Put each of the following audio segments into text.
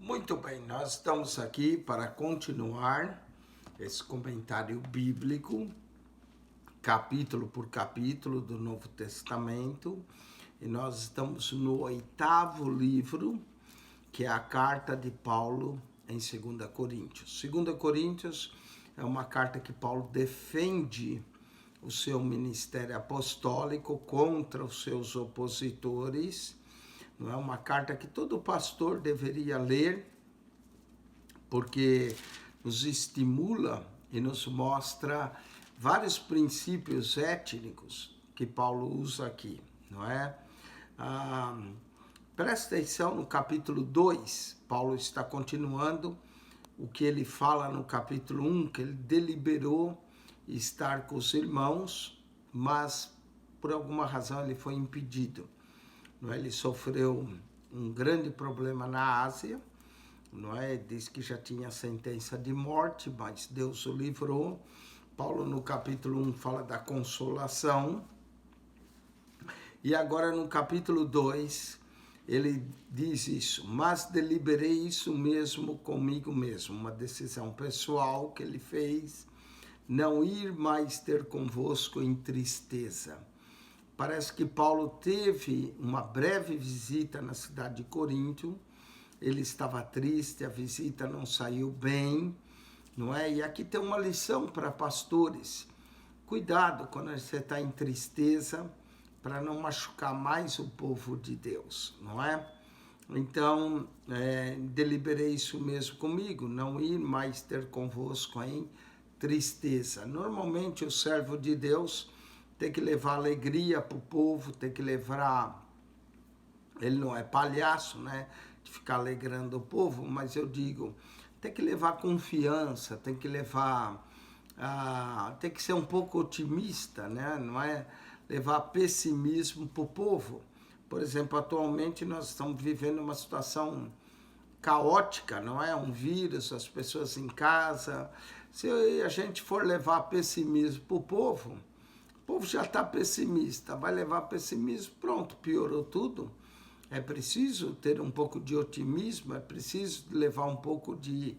Muito bem, nós estamos aqui para continuar esse comentário bíblico, capítulo por capítulo do Novo Testamento, e nós estamos no 8º livro, que é a carta de Paulo em 2 Coríntios. 2 Coríntios é uma carta que Paulo defende o seu ministério apostólico contra os seus opositores. Não é uma carta que todo pastor deveria ler, porque nos estimula e nos mostra vários princípios étnicos que Paulo usa aqui, não é? Presta atenção no capítulo 2, Paulo está continuando o que ele fala no capítulo 1, que ele deliberou estar com os irmãos, mas por alguma razão ele foi impedido. Não é? Ele sofreu um grande problema na Ásia, não é? Diz que já tinha sentença de morte, mas Deus o livrou. Paulo no capítulo 1 fala da consolação, e agora no capítulo 2 ele diz isso: mas deliberei isso mesmo comigo mesmo, uma decisão pessoal que ele fez, não ir mais ter convosco em tristeza. Parece que Paulo teve uma breve visita na cidade de Corinto, ele estava triste, a visita não saiu bem, não é? E aqui tem uma lição para pastores: cuidado quando você está em tristeza, para não machucar mais o povo de Deus, não é? Então, deliberei isso mesmo comigo, não ir mais ter convosco em tristeza. Normalmente o servo de Deus tem que levar alegria para o povo, tem que levar... Ele não é palhaço, né? De ficar alegrando o povo, mas eu digo, tem que levar confiança, tem que levar... tem que ser um pouco otimista, né? Não é levar pessimismo para o povo. Por exemplo, atualmente nós estamos vivendo uma situação caótica, não é? Um vírus, as pessoas em casa. Se a gente for levar pessimismo para o povo já está pessimista, vai levar pessimismo, pronto, piorou tudo. É preciso ter um pouco de otimismo, é preciso levar um pouco de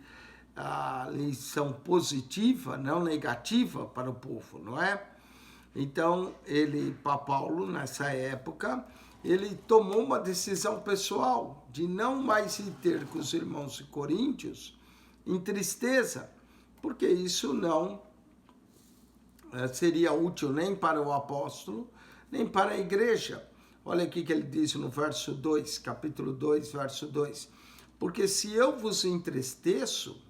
lição positiva, não negativa para o povo, não é? Então, para Paulo, nessa época, ele tomou uma decisão pessoal de não mais ir ter com os irmãos de Coríntios em tristeza, porque isso não seria útil nem para o apóstolo, nem para a igreja. Olha aqui que ele diz no verso 2, capítulo 2, verso 2. Porque se eu vos entristeço,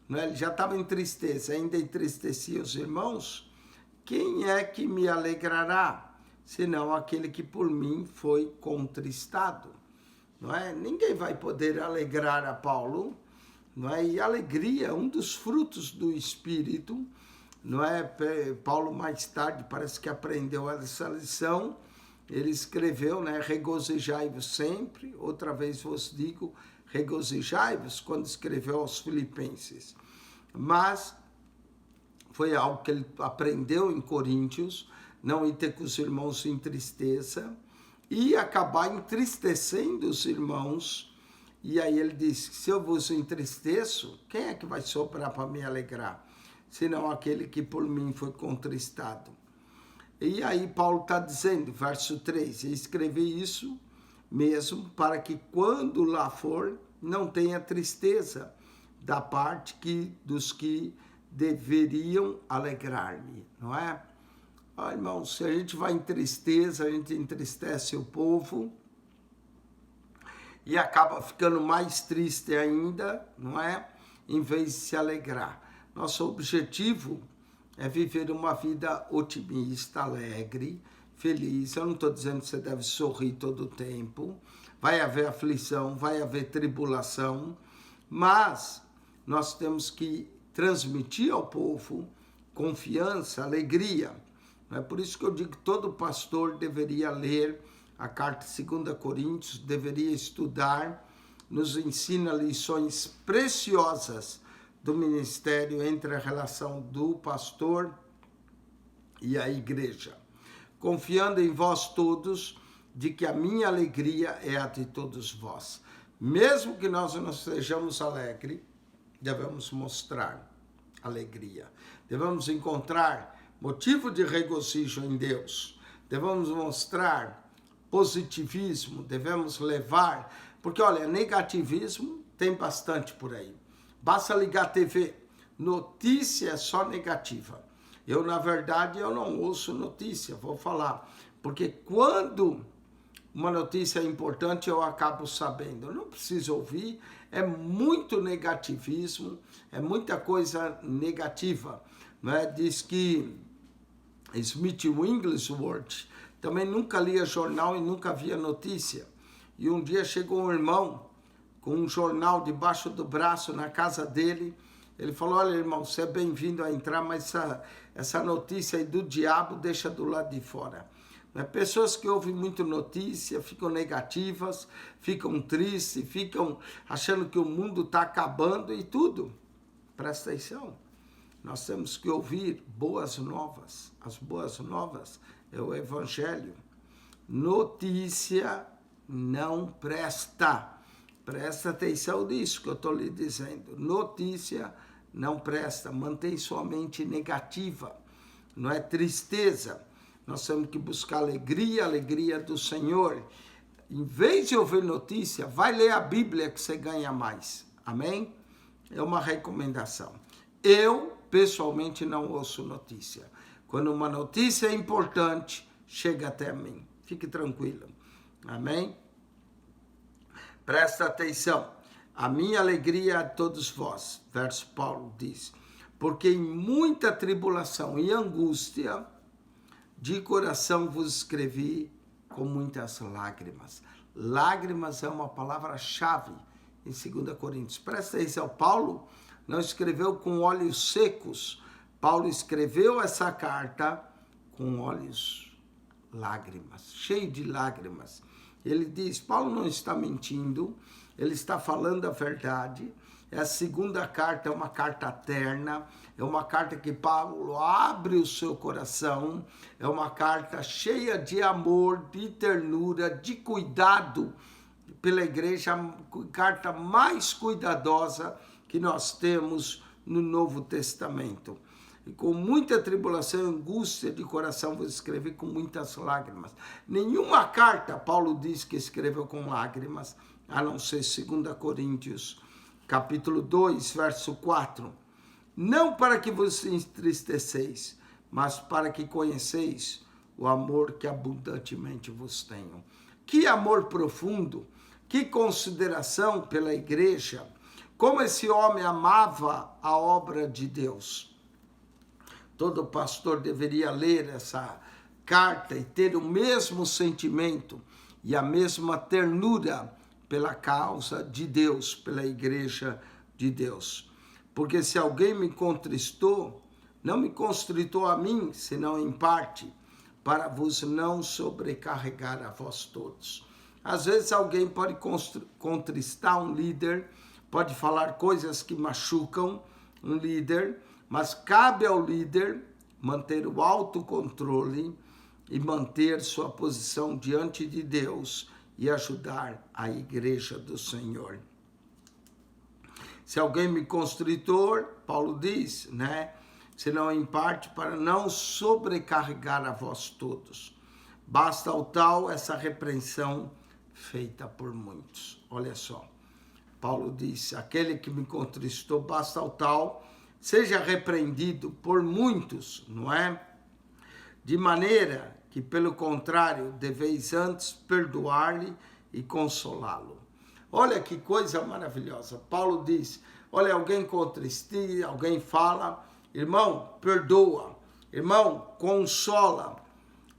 né, ele já estava em tristeza, ainda entristecia os irmãos, quem é que me alegrará, senão aquele que por mim foi contristado? Não é? Ninguém vai poder alegrar a Paulo, não é? E alegria, um dos frutos do Espírito, não é? Paulo mais tarde parece que aprendeu essa lição, ele escreveu, né? Regozijai-vos sempre, outra vez vos digo, regozijai-vos, quando escreveu aos Filipenses. Mas foi algo que ele aprendeu em Coríntios, não ir ter com os irmãos em tristeza, e acabar entristecendo os irmãos. E aí ele diz: se eu vos entristeço, quem é que vai soprar para me alegrar? Senão aquele que por mim foi contristado. E aí Paulo está dizendo, verso 3, eu escrevi isso mesmo para que quando lá for, não tenha tristeza da parte dos que deveriam alegrar-me, não é? Irmãos, se a gente vai em tristeza, a gente entristece o povo e acaba ficando mais triste ainda, não é? Em vez de se alegrar. Nosso objetivo é viver uma vida otimista, alegre, feliz. Eu não estou dizendo que você deve sorrir todo o tempo. Vai haver aflição, vai haver tribulação, mas nós temos que transmitir ao povo confiança, alegria. É por isso que eu digo que todo pastor deveria ler a carta de 2 Coríntios, deveria estudar, nos ensina lições preciosas do ministério entre a relação do pastor e a igreja. Confiando em vós todos, de que a minha alegria é a de todos vós. Mesmo que nós não sejamos alegres, devemos mostrar alegria. Devemos encontrar motivo de regozijo em Deus. Devemos mostrar positivismo, devemos levar, porque olha, negativismo tem bastante por aí. Basta ligar a TV, notícia é só negativa. Eu, na verdade, eu não ouço notícia, vou falar, porque quando uma notícia importante eu acabo sabendo, eu não preciso ouvir, é muito negativismo, é muita coisa negativa, né? Diz que Smith Wigglesworth também nunca lia jornal e nunca via notícia. E um dia chegou um irmão com um jornal debaixo do braço na casa dele. Ele falou, olha irmão, você é bem-vindo a entrar, mas essa notícia aí do diabo deixa do lado de fora. Pessoas que ouvem muito notícia, ficam negativas, ficam tristes, ficam achando que o mundo está acabando e tudo. Presta atenção. Nós temos que ouvir boas novas. As boas novas é o evangelho. Notícia não presta. Presta atenção nisso que eu estou lhe dizendo. Notícia não presta. Mantém sua mente negativa. Não é tristeza. Nós temos que buscar alegria, alegria do Senhor. Em vez de ouvir notícia, vai ler a Bíblia que você ganha mais. Amém? É uma recomendação. Eu, pessoalmente, não ouço notícia. Quando uma notícia é importante, chega até mim. Fique tranquilo. Amém? Presta atenção. A minha alegria é a todos vós. Verso Paulo diz. Porque em muita tribulação e angústia, de coração vos escrevi com muitas lágrimas. Lágrimas é uma palavra-chave em 2 Coríntios. Presta atenção, Paulo não escreveu com olhos secos. Paulo escreveu essa carta com olhos lágrimas, cheio de lágrimas. Ele diz, Paulo não está mentindo, ele está falando a verdade. É a segunda carta, é uma carta terna, é uma carta que Paulo abre o seu coração, é uma carta cheia de amor, de ternura, de cuidado pela igreja, a carta mais cuidadosa que nós temos no Novo Testamento. E com muita tribulação e angústia de coração vos escrevi com muitas lágrimas. Nenhuma carta Paulo diz que escreveu com lágrimas, a não ser 2 Coríntios, capítulo 2, verso 4. Não para que vos entristeceis, mas para que conheceis o amor que abundantemente vos tenho. Que amor profundo, que consideração pela igreja, como esse homem amava a obra de Deus. Todo pastor deveria ler essa carta e ter o mesmo sentimento e a mesma ternura pela causa de Deus, pela igreja de Deus. Porque se alguém me contristou, não me constritou a mim, senão em parte, para vos não sobrecarregar a vós todos. Às vezes alguém pode contristar um líder, pode falar coisas que machucam um líder, mas cabe ao líder manter o autocontrole e manter sua posição diante de Deus e ajudar a igreja do Senhor. Se alguém me constritor, Paulo diz, né? Senão em parte para não sobrecarregar a vós todos. Basta ao tal essa repreensão feita por muitos. Olha só, Paulo diz, aquele que me contristou, basta ao tal, seja repreendido por muitos, não é? De maneira que, pelo contrário, deveis antes perdoar-lhe e consolá-lo. Olha que coisa maravilhosa. Paulo diz, olha, alguém contristia, alguém fala, irmão, perdoa, irmão, consola,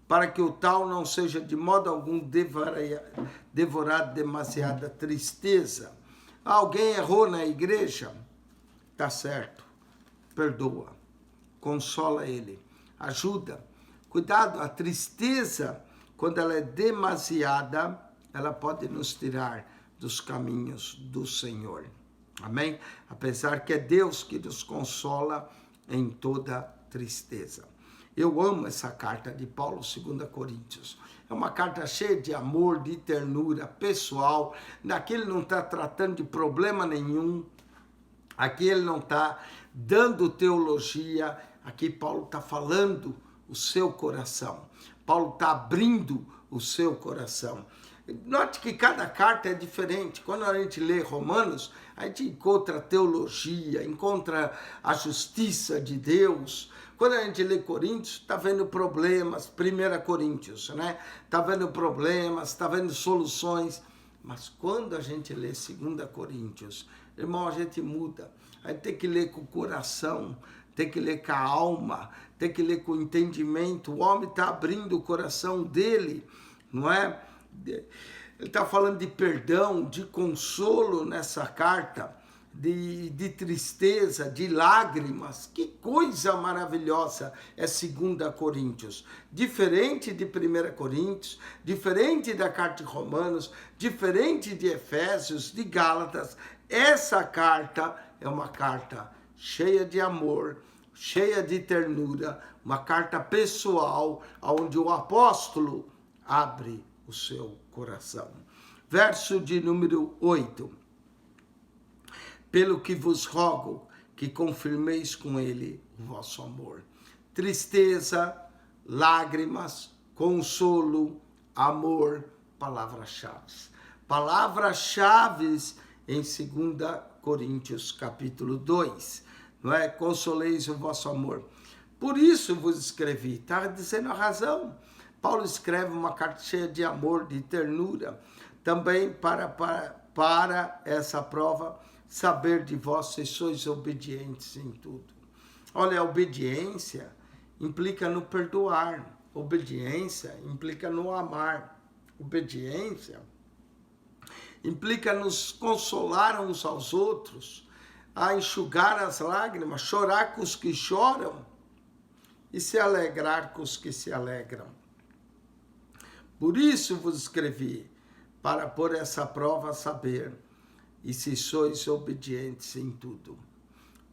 para que o tal não seja de modo algum devorado de demasiada tristeza. Alguém errou na igreja? Tá certo, perdoa, consola ele, ajuda. Cuidado, a tristeza, quando ela é demasiada, ela pode nos tirar dos caminhos do Senhor. Amém? Apesar que é Deus que nos consola em toda tristeza. Eu amo essa carta de Paulo, 2 Coríntios. É uma carta cheia de amor, de ternura pessoal. Aqui ele não está tratando de problema nenhum. Aqui ele não está dando teologia. Aqui Paulo está falando o seu coração. Paulo está abrindo o seu coração. Note que cada carta é diferente. Quando a gente lê Romanos, a gente encontra teologia, encontra a justiça de Deus. Quando a gente lê Coríntios, está vendo problemas, 1 Coríntios, né? Está vendo problemas, está vendo soluções. Mas quando a gente lê 2 Coríntios, irmão, a gente muda. A gente tem que ler com o coração, tem que ler com a alma, tem que ler com o entendimento. O homem está abrindo o coração dele, não é? Ele está falando de perdão, de consolo nessa carta, de tristeza, de lágrimas. Que coisa maravilhosa é 2 Coríntios. Diferente de 1 Coríntios, diferente da carta de Romanos, diferente de Efésios, de Gálatas. Essa carta é uma carta cheia de amor, cheia de ternura, uma carta pessoal, onde o apóstolo abre o seu coração. Verso de número 8. Pelo que vos rogo que confirmeis com ele o vosso amor. Tristeza, lágrimas, consolo, amor, palavras-chave. Palavras-chave em 2 Coríntios capítulo 2. Não é? Consoleis o vosso amor. Por isso vos escrevi. Está dizendo a razão. Paulo escreve uma carta cheia de amor, de ternura, também para essa prova, saber de vós se sois obedientes em tudo. Olha, a obediência implica no perdoar, obediência implica no amar, obediência implica nos consolar uns aos outros, a enxugar as lágrimas, chorar com os que choram e se alegrar com os que se alegram. Por isso vos escrevi, para por essa prova saber, e se sois obedientes em tudo.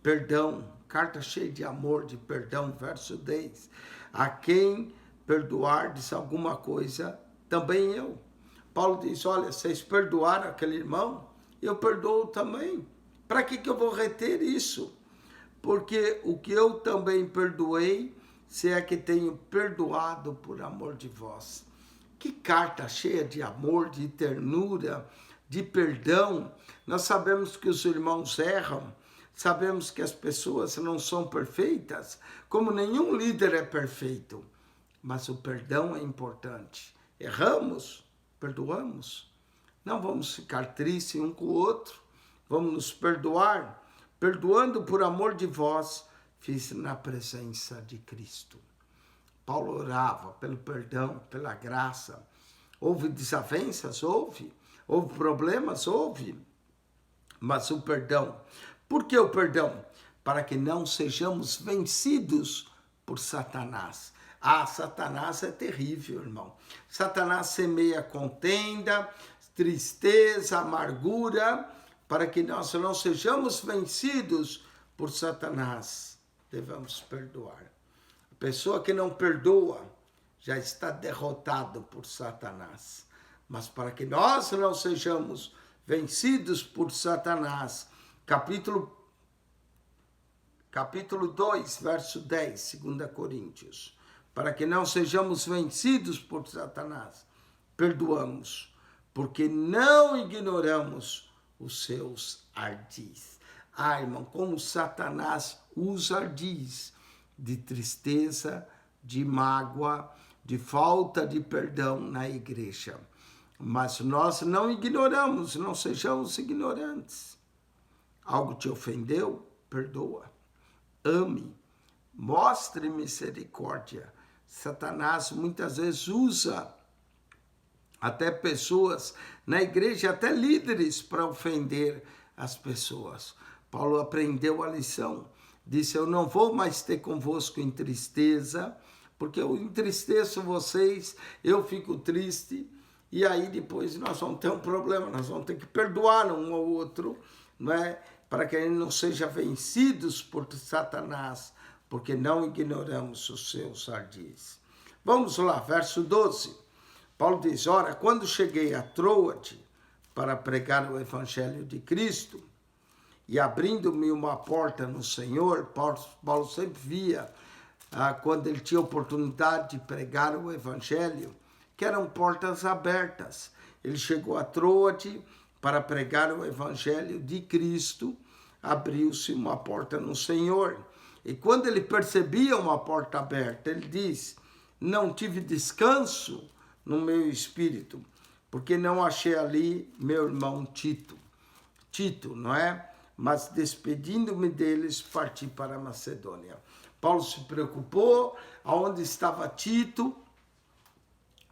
Perdão, carta cheia de amor, de perdão, verso 10. A quem perdoardes alguma coisa, também eu. Paulo diz, olha, vocês perdoaram aquele irmão, eu perdoo também. Para que eu vou reter isso? Porque o que eu também perdoei, se é que tenho perdoado por amor de vós. Que carta cheia de amor, de ternura, de perdão. Nós sabemos que os irmãos erram, sabemos que as pessoas não são perfeitas, como nenhum líder é perfeito. Mas o perdão é importante. Erramos, perdoamos. Não vamos ficar tristes um com o outro, vamos nos perdoar. Perdoando por amor de vós, fiz na presença de Cristo. Paulo orava pelo perdão, pela graça. Houve desavenças? Houve. Houve problemas? Houve. Mas o perdão. Por que o perdão? Para que não sejamos vencidos por Satanás. Ah, Satanás é terrível, irmão. Satanás semeia contenda, tristeza, amargura, para que nós não sejamos vencidos por Satanás. Devemos perdoar. Pessoa que não perdoa já está derrotado por Satanás. Mas para que nós não sejamos vencidos por Satanás, capítulo 2, verso 10, 2 Coríntios. Para que não sejamos vencidos por Satanás, perdoamos, porque não ignoramos os seus ardis. Ah, irmão, como Satanás usa ardis de tristeza, de mágoa, de falta de perdão na igreja. Mas nós não ignoramos, não sejamos ignorantes. Algo te ofendeu? Perdoa. Ame. Mostre misericórdia. Satanás muitas vezes usa até pessoas na igreja, até líderes, para ofender as pessoas. Paulo aprendeu a lição. Disse, eu não vou mais ter convosco em tristeza, porque eu entristeço vocês, eu fico triste, e aí depois nós vamos ter um problema, nós vamos ter que perdoar um ao outro, não é? Para que a gente não seja vencidos por Satanás, porque não ignoramos os seus ardis. Vamos lá, verso 12. Paulo diz, ora, quando cheguei a Troade para pregar o evangelho de Cristo, e abrindo-me uma porta no Senhor, Paulo sempre via, quando ele tinha oportunidade de pregar o evangelho, que eram portas abertas. Ele chegou a Troade para pregar o evangelho de Cristo, abriu-se uma porta no Senhor. E quando ele percebia uma porta aberta, ele diz, não tive descanso no meu espírito, porque não achei ali meu irmão Tito. Tito, não é? Mas despedindo-me deles, parti para a Macedônia. Paulo se preocupou, aonde estava Tito,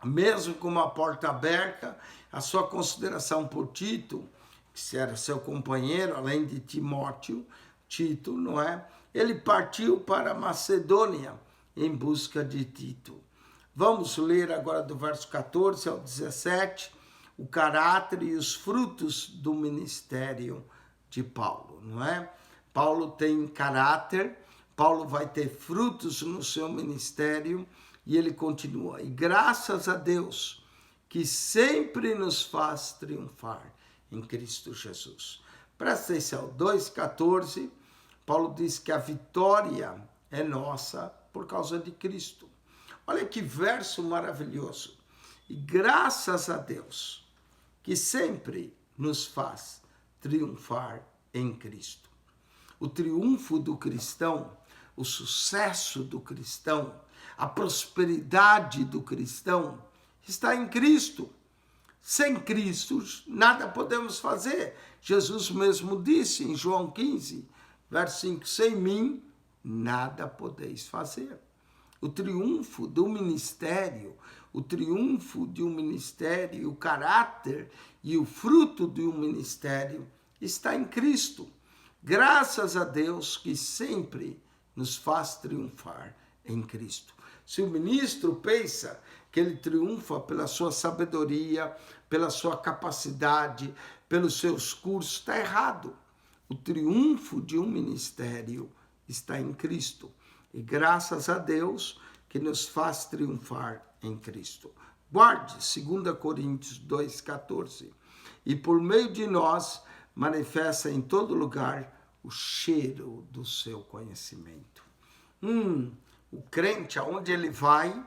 mesmo com uma porta aberta, a sua consideração por Tito, que era seu companheiro, além de Timóteo, Tito, não é? Ele partiu para a Macedônia em busca de Tito. Vamos ler agora do verso 14 ao 17, o caráter e os frutos do ministério de Paulo, não é? Paulo tem caráter, Paulo vai ter frutos no seu ministério e ele continua. E graças a Deus que sempre nos faz triunfar em Cristo Jesus. Presta atenção, 2,14, Paulo diz que a vitória é nossa por causa de Cristo. Olha que verso maravilhoso. E graças a Deus que sempre nos faz triunfar em Cristo. O triunfo do cristão, o sucesso do cristão, a prosperidade do cristão está em Cristo. Sem Cristo, nada podemos fazer. Jesus mesmo disse em João 15, verso 5, sem mim, nada podeis fazer. O triunfo do ministério, o triunfo de um ministério, o caráter e o fruto de um ministério está em Cristo. Graças a Deus que sempre nos faz triunfar em Cristo. Se o ministro pensa que ele triunfa pela sua sabedoria, pela sua capacidade, pelos seus cursos, está errado. O triunfo de um ministério está em Cristo. E graças a Deus que nos faz triunfar em Cristo. Guarde 2 Coríntios 2,14. E por meio de nós manifesta em todo lugar o cheiro do seu conhecimento. O crente, aonde ele vai,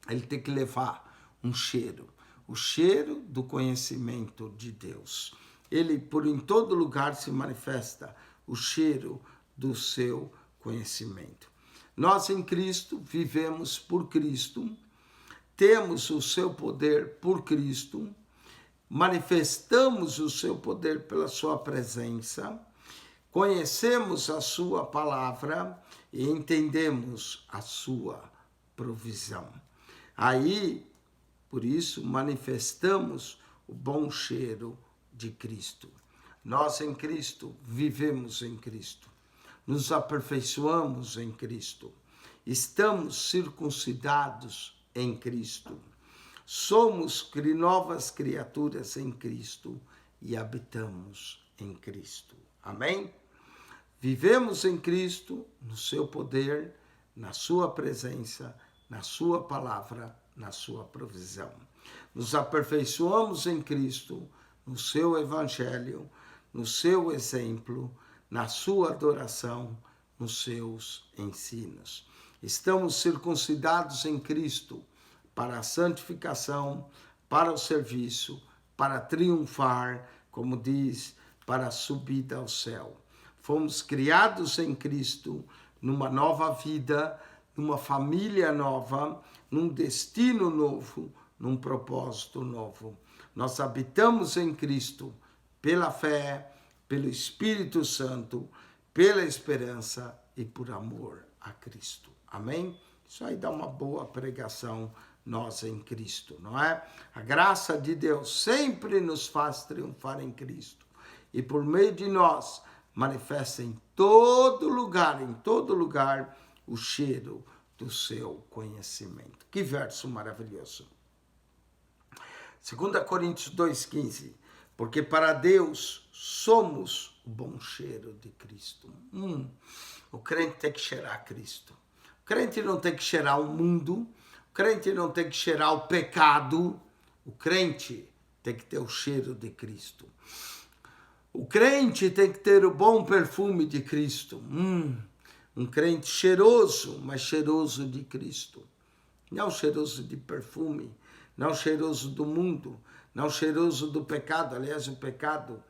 ele tem que levar um cheiro. O cheiro do conhecimento de Deus. Ele, por em todo lugar, se manifesta o cheiro do seu conhecimento. Nós em Cristo vivemos por Cristo, temos o seu poder por Cristo, manifestamos o seu poder pela sua presença, conhecemos a sua palavra e entendemos a sua provisão. Aí, por isso, manifestamos o bom cheiro de Cristo. Nós em Cristo vivemos em Cristo. Nos aperfeiçoamos em Cristo, estamos circuncidados em Cristo, somos novas criaturas em Cristo e habitamos em Cristo. Amém? Vivemos em Cristo, no seu poder, na sua presença, na sua palavra, na sua provisão. Nos aperfeiçoamos em Cristo, no seu evangelho, no seu exemplo, na sua adoração, nos seus ensinos. Estamos circuncidados em Cristo para a santificação, para o serviço, para triunfar, como diz, para a subida ao céu. Fomos criados em Cristo numa nova vida, numa família nova, num destino novo, num propósito novo. Nós habitamos em Cristo pela fé, pelo Espírito Santo, pela esperança e por amor a Cristo. Amém? Isso aí dá uma boa pregação, nós em Cristo, não é? A graça de Deus sempre nos faz triunfar em Cristo. E por meio de nós, manifesta em todo lugar, o cheiro do seu conhecimento. Que verso maravilhoso. 2 Coríntios 2,15. Porque para Deus somos o bom cheiro de Cristo. O crente tem que cheirar Cristo. O crente não tem que cheirar o mundo. O crente não tem que cheirar o pecado. O crente tem que ter o cheiro de Cristo. O crente tem que ter o bom perfume de Cristo. Um crente cheiroso, mas cheiroso de Cristo. Não cheiroso de perfume, não cheiroso do mundo, não cheiroso do pecado. Aliás, o pecado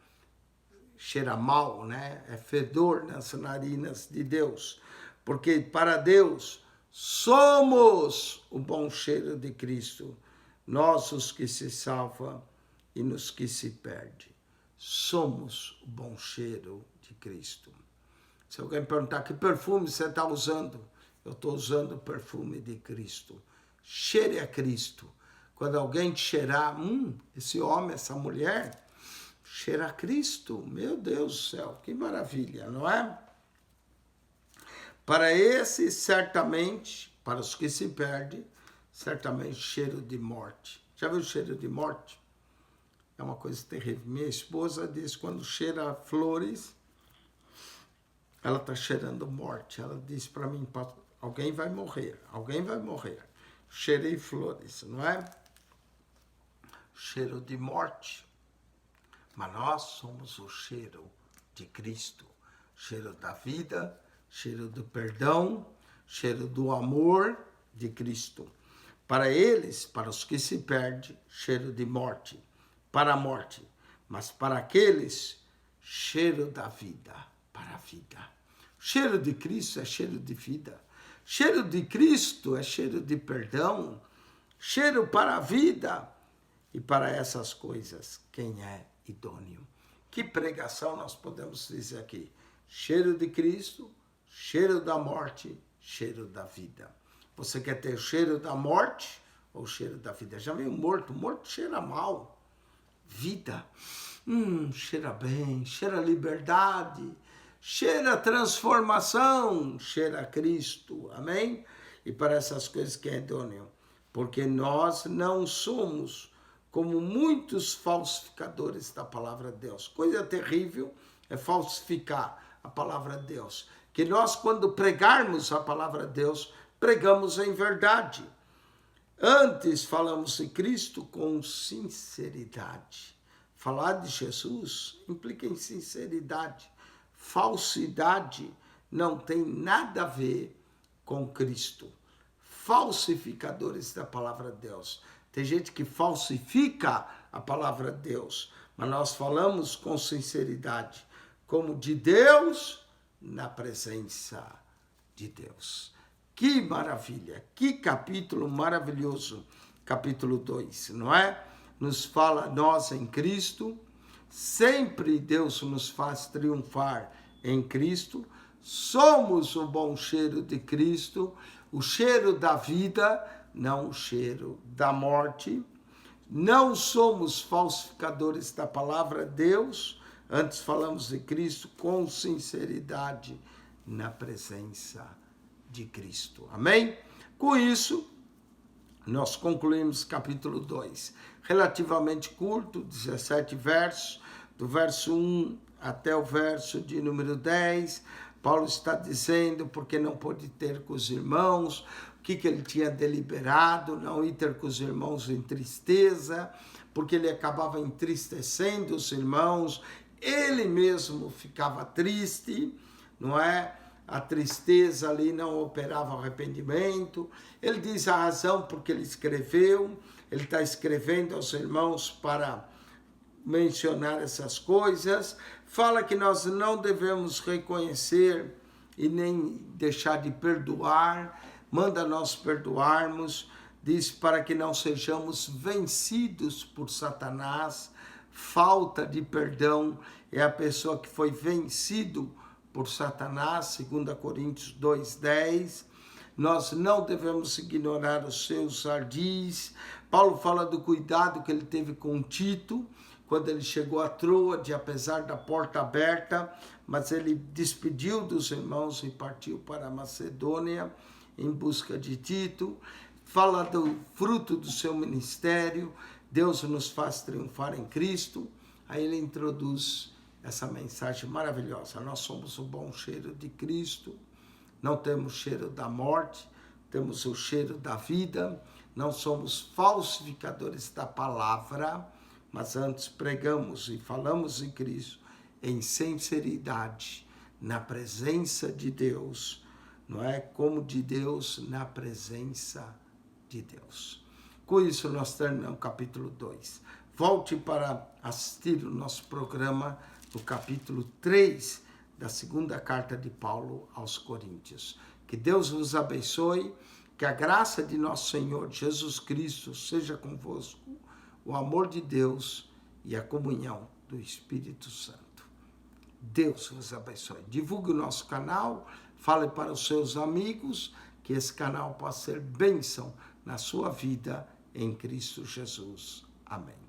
cheira mal, né? É fedor nas narinas de Deus. Porque para Deus somos o bom cheiro de Cristo. Nós os que se salvam e nos que se perdem. Somos o bom cheiro de Cristo. Se alguém perguntar que perfume você está usando, eu estou usando o perfume de Cristo. Cheire a Cristo. Quando alguém te cheirar, esse homem, essa mulher, cheira a Cristo. Meu Deus do céu, que maravilha, não é? Para esse, certamente, para os que se perdem, certamente cheiro de morte. Já viu o cheiro de morte? É uma coisa terrível. Minha esposa diz, quando cheira flores, ela está cheirando morte. Ela disse para mim, alguém vai morrer, alguém vai morrer. Cheirei flores, não é? Cheiro de morte. Mas nós somos o cheiro de Cristo. Cheiro da vida, cheiro do perdão, cheiro do amor de Cristo. Para eles, para os que se perdem, cheiro de morte, para a morte. Mas para aqueles, cheiro da vida, para a vida. Cheiro de Cristo é cheiro de vida. Cheiro de Cristo é cheiro de perdão. Cheiro para a vida. E para essas coisas, quem é idôneo? Que pregação nós podemos dizer aqui? Cheiro de Cristo, cheiro da morte, cheiro da vida. Você quer ter o cheiro da morte ou o cheiro da vida? Já viu morto? Morto cheira mal. Vida, cheira bem, cheira liberdade, cheira transformação, cheira Cristo. Amém? E para essas coisas quem é idôneo? Porque nós não somos como muitos falsificadores da palavra de Deus. Coisa terrível é falsificar a palavra de Deus. Que nós, quando pregarmos a palavra de Deus, pregamos em verdade. Antes falamos de Cristo com sinceridade. Falar de Jesus implica em sinceridade. Falsidade não tem nada a ver com Cristo. Falsificadores da palavra de Deus. Tem gente que falsifica a palavra de Deus, mas nós falamos com sinceridade, como de Deus, na presença de Deus. Que maravilha, que capítulo maravilhoso, capítulo 2, não é? Nos fala nós em Cristo, sempre Deus nos faz triunfar em Cristo, somos o bom cheiro de Cristo, o cheiro da vida, não o cheiro da morte. Não somos falsificadores da palavra de Deus, antes falamos de Cristo com sinceridade na presença de Cristo. Amém? Com isso, nós concluímos capítulo 2. Relativamente curto, 17 versos, do verso 1 até o verso de número 10. Paulo está dizendo porque não pôde ter com os irmãos, o que ele tinha deliberado, não ir ter com os irmãos em tristeza, porque ele acabava entristecendo os irmãos, ele mesmo ficava triste, não é? A tristeza ali não operava arrependimento. Ele diz a razão porque ele escreveu, ele está escrevendo aos irmãos para mencionar essas coisas. Fala que nós não devemos reconhecer e nem deixar de perdoar, manda nós perdoarmos, diz para que não sejamos vencidos por Satanás. Falta de perdão é a pessoa que foi vencido por Satanás, 2 Coríntios 2:10. Nós não devemos ignorar os seus ardis. Paulo fala do cuidado que ele teve com Tito, quando ele chegou a Troade, apesar da porta aberta, mas ele despediu dos irmãos e partiu para a Macedônia em busca de Tito. Fala do fruto do seu ministério, Deus nos faz triunfar em Cristo. Aí ele introduz essa mensagem maravilhosa. Nós somos o bom cheiro de Cristo, não temos cheiro da morte, temos o cheiro da vida, não somos falsificadores da palavra, mas antes pregamos e falamos em Cristo em sinceridade, na presença de Deus, não é? Como de Deus, na presença de Deus. Com isso, nós terminamos o capítulo 2. Volte para assistir o nosso programa no capítulo 3 da segunda carta de Paulo aos Coríntios. Que Deus vos abençoe, que a graça de nosso Senhor Jesus Cristo seja convosco, o amor de Deus e a comunhão do Espírito Santo. Deus vos abençoe. Divulgue o nosso canal, fale para os seus amigos, que esse canal possa ser bênção na sua vida em Cristo Jesus. Amém.